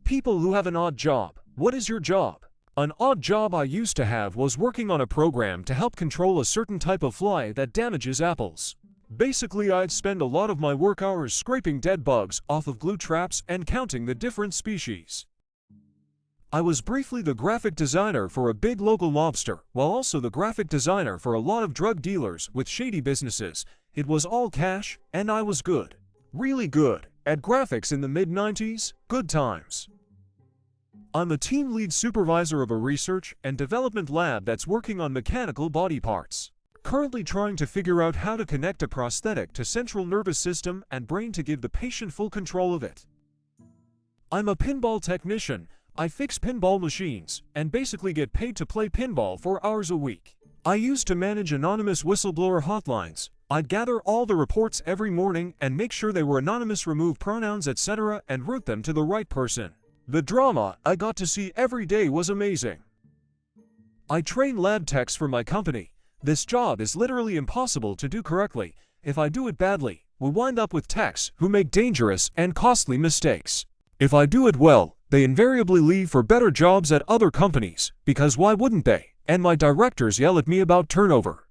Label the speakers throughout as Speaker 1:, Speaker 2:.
Speaker 1: People who have an odd job. What is your job? An odd job I used to have was working on a program to help control a certain type of fly that damages apples. Basically, I'd spend a lot of my work hours scraping dead bugs off of glue traps and counting the different species. I was briefly the graphic designer for a big local lobster, while also the graphic designer for a lot of drug dealers with shady businesses. It was all cash, and I was good. Really good. At graphics in the mid-90s, good times. I'm a team lead supervisor of a research and development lab that's working on mechanical body parts. Currently trying to figure out how to connect a prosthetic to central nervous system and brain to give the patient full control of it. I'm a pinball technician. I fix pinball machines, and basically get paid to play pinball 4 hours a week. I used to manage anonymous whistleblower hotlines. I'd gather all the reports every morning and make sure they were anonymous, remove pronouns, etc., and route them to the right person. The drama I got to see every day was amazing. I train lab techs for my company. This job is literally impossible to do correctly. If I do it badly, we'll wind up with techs who make dangerous and costly mistakes. If I do it well, they invariably leave for better jobs at other companies, because why wouldn't they? And my directors yell at me about turnover.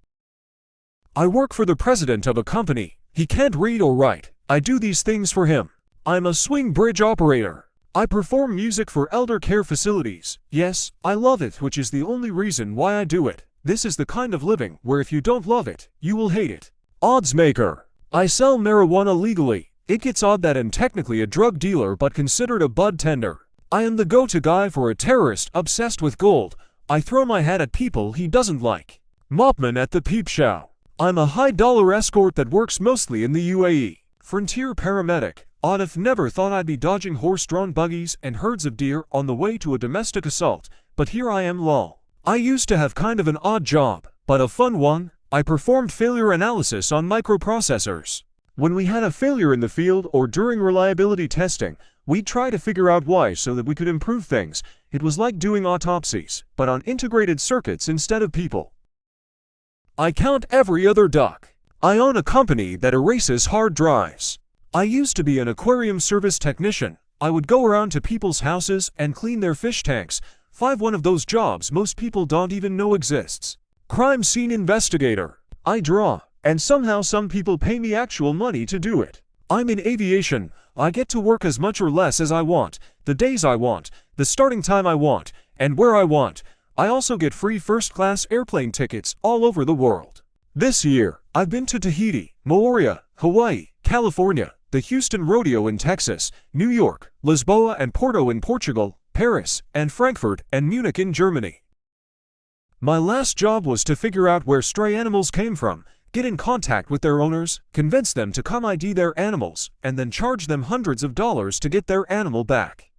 Speaker 1: I work for the president of a company. He can't read or write. I do these things for him. I'm a swing bridge operator. I perform music for elder care facilities. Yes, I love it, which is the only reason why I do it. This is the kind of living where if you don't love it, you will hate it. Odds maker. I sell marijuana legally. It gets odd that I'm technically a drug dealer but considered a bud tender. I am the go-to guy for a terrorist obsessed with gold. I throw my hat at people he doesn't like. Mopman at the peep show. I'm a high-dollar escort that works mostly in the UAE. Frontier paramedic. Odd if never thought I'd be dodging horse-drawn buggies and herds of deer on the way to a domestic assault, but here I am lol. I used to have kind of an odd job, but a fun one. I performed failure analysis on microprocessors. When we had a failure in the field or during reliability testing, we'd try to figure out why so that we could improve things. It was like doing autopsies, but on integrated circuits instead of people. I count every other duck. I own a company that erases hard drives. I used to be an aquarium service technician. I would go around to people's houses and clean their fish tanks. One of those jobs most people don't even know exists. Crime scene investigator. I draw, and somehow some people pay me actual money to do it. I'm in aviation. I get to work as much or less as I want, the days I want, the starting time I want, and where I want. I also get free first-class airplane tickets all over the world. This year, I've been to Tahiti, Moorea, Hawaii, California, the Houston Rodeo in Texas, New York, Lisboa and Porto in Portugal, Paris, and Frankfurt and Munich in Germany. My last job was to figure out where stray animals came from, get in contact with their owners, convince them to come ID their animals, and then charge them hundreds of dollars to get their animal back.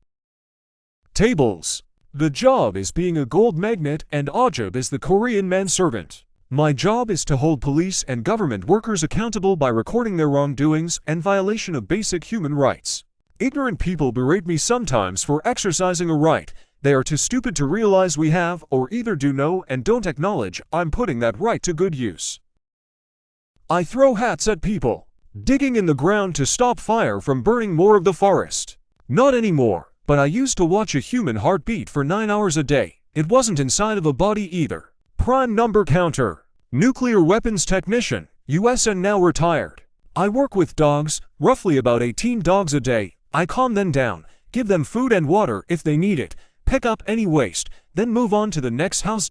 Speaker 1: Tables. The job is being a gold magnet and Ajab is the Korean manservant. My job is to hold police and government workers accountable by recording their wrongdoings and violation of basic human rights. Ignorant people berate me sometimes for exercising a right they are too stupid to realize we have, or either do know and don't acknowledge I'm putting that right to good use. I throw hats at people, digging in the ground to stop fire from burning more of the forest. Not anymore, but I used to watch a human heartbeat for 9 hours a day. It wasn't inside of a body either. Prime number counter. Nuclear weapons technician, US and now retired. I work with dogs, roughly about 18 dogs a day. I calm them down, give them food and water if they need it, pick up any waste, then move on to the next house.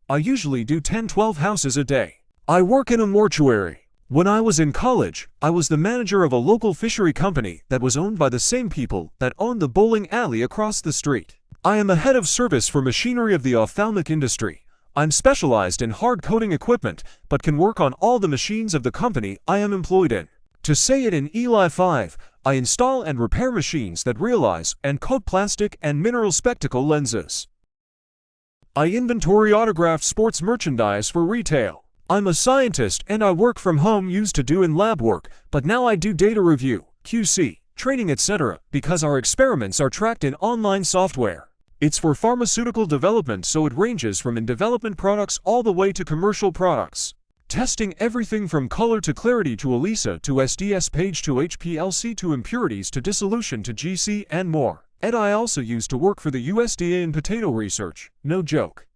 Speaker 1: I usually do 10-12 houses a day. I work in a mortuary. When I was in college, I was the manager of a local fishery company that was owned by the same people that owned the bowling alley across the street. I am a head of service for machinery of the ophthalmic industry. I'm specialized in hard coating equipment, but can work on all the machines of the company I am employed in. To say it in Eli 5, I install and repair machines that realize and coat plastic and mineral spectacle lenses. I inventory autographed sports merchandise for retail. I'm a scientist and I work from home, used to do in lab work, but now I do data review, QC, training, etc., because our experiments are tracked in online software. It's for pharmaceutical development, so it ranges from in-development products all the way to commercial products. Testing everything from color to clarity to ELISA to SDS page to HPLC to impurities to dissolution to GC and more. And I also used to work for the USDA in potato research. No joke.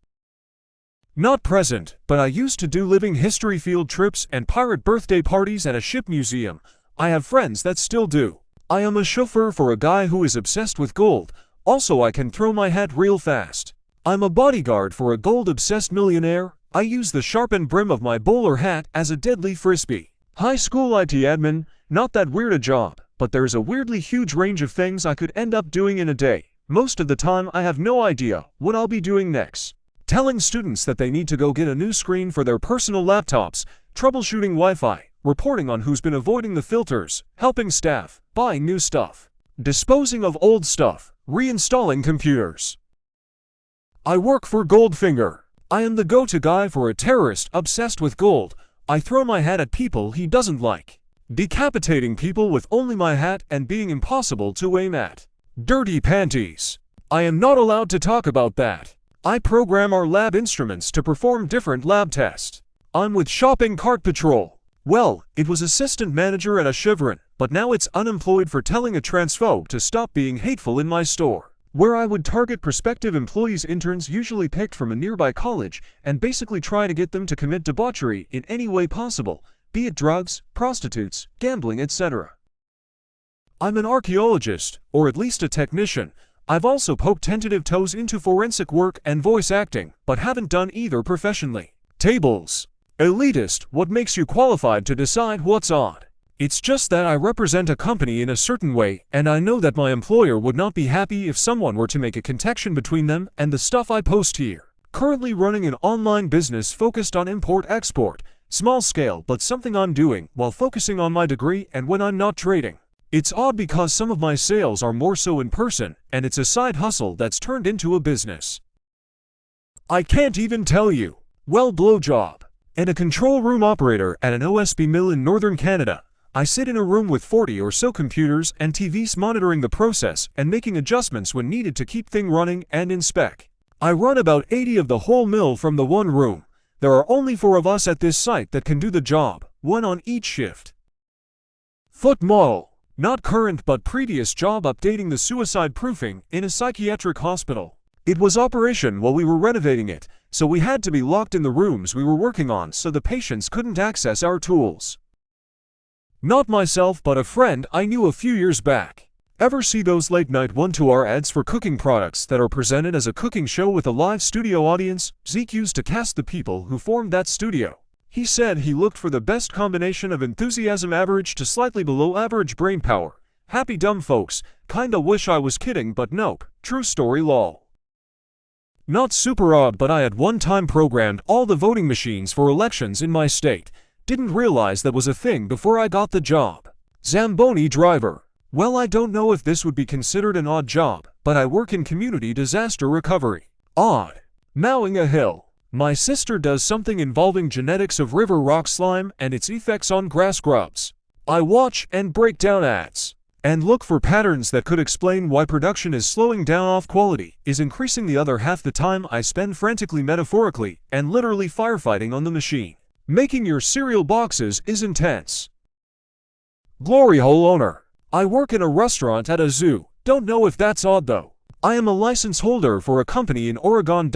Speaker 1: Not present, but I used to do living history field trips and pirate birthday parties at a ship museum. I have friends that still do. I am a chauffeur for a guy who is obsessed with gold. Also, I can throw my hat real fast. I'm a bodyguard for a gold-obsessed millionaire. I use the sharpened brim of my bowler hat as a deadly frisbee. High school IT admin, not that weird a job, but there's a weirdly huge range of things I could end up doing in a day. Most of the time, I have no idea what I'll be doing next. Telling students that they need to go get a new screen for their personal laptops, troubleshooting Wi-Fi, reporting on who's been avoiding the filters, helping staff, buying new stuff, disposing of old stuff, reinstalling computers. I work for Goldfinger. I am the go-to guy for a terrorist obsessed with gold. I throw my hat at people he doesn't like, decapitating people with only my hat and being impossible to aim at. Dirty panties. I am not allowed to talk about that. I program our lab instruments to perform different lab tests. I'm with Shopping Cart Patrol. Well, it was assistant manager at a Chevron, but now it's unemployed for telling a transphobe to stop being hateful in my store, where I would target prospective employees, interns usually picked from a nearby college, and basically try to get them to commit debauchery in any way possible, be it drugs, prostitutes, gambling, etc. I'm an archaeologist, or at least a technician. I've also poked tentative toes into forensic work and voice acting, but haven't done either professionally. Tables. Elitist, what makes you qualified to decide what's odd? It's just that I represent a company in a certain way, and I know that my employer would not be happy if someone were to make a connection between them and the stuff I post here. Currently running an online business focused on import-export, small scale but something I'm doing while focusing on my degree and when I'm not trading. It's odd because some of my sales are more so in person, and it's a side hustle that's turned into a business. I can't even tell you. Well, blowjob. And a control room operator at an OSB mill in northern Canada. I sit in a room with 40 or so computers and TVs monitoring the process and making adjustments when needed to keep things running and in spec. I run about 80 of the whole mill from the one room. There are only 4 of us at this site that can do the job, 1 on each shift. Foot model. Not current but previous job updating the suicide proofing in a psychiatric hospital. It was operation while we were renovating it, so we had to be locked in the rooms we were working on so the patients couldn't access our tools. Not myself but a friend I knew a few years back. Ever see those late night 1-2 ads for cooking products that are presented as a cooking show with a live studio audience? Zeke used to cast the people who formed that studio. He said he looked for the best combination of enthusiasm, average to slightly below average brain power. Happy dumb folks. Kinda wish I was kidding, but nope. True story lol. Not super odd, but I had one time programmed all the voting machines for elections in my state. Didn't realize that was a thing before I got the job. Zamboni driver. Well, I don't know if this would be considered an odd job, but I work in community disaster recovery. Odd. Mowing a hill. My sister does something involving genetics of river rock slime and its effects on grass grubs. I watch and break down ads and look for patterns that could explain why production is slowing down, off quality is increasing. The other half the time I spend frantically, metaphorically, and literally firefighting on the machine. Making your cereal boxes is intense. Glory hole owner. I work in a restaurant at a zoo. Don't know if that's odd though. I am a license holder for a company in Oregon.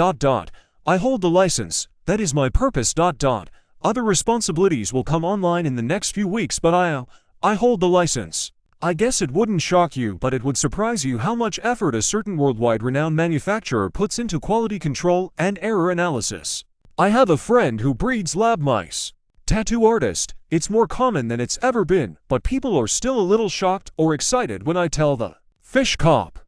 Speaker 1: I hold the license, that is my purpose. Other responsibilities will come online in the next few weeks, but I hold the license. I guess it wouldn't shock you, but it would surprise you how much effort a certain worldwide renowned manufacturer puts into quality control and error analysis. I have a friend who breeds lab mice. Tattoo artist. It's more common than it's ever been, but people are still a little shocked or excited when I tell the fish cop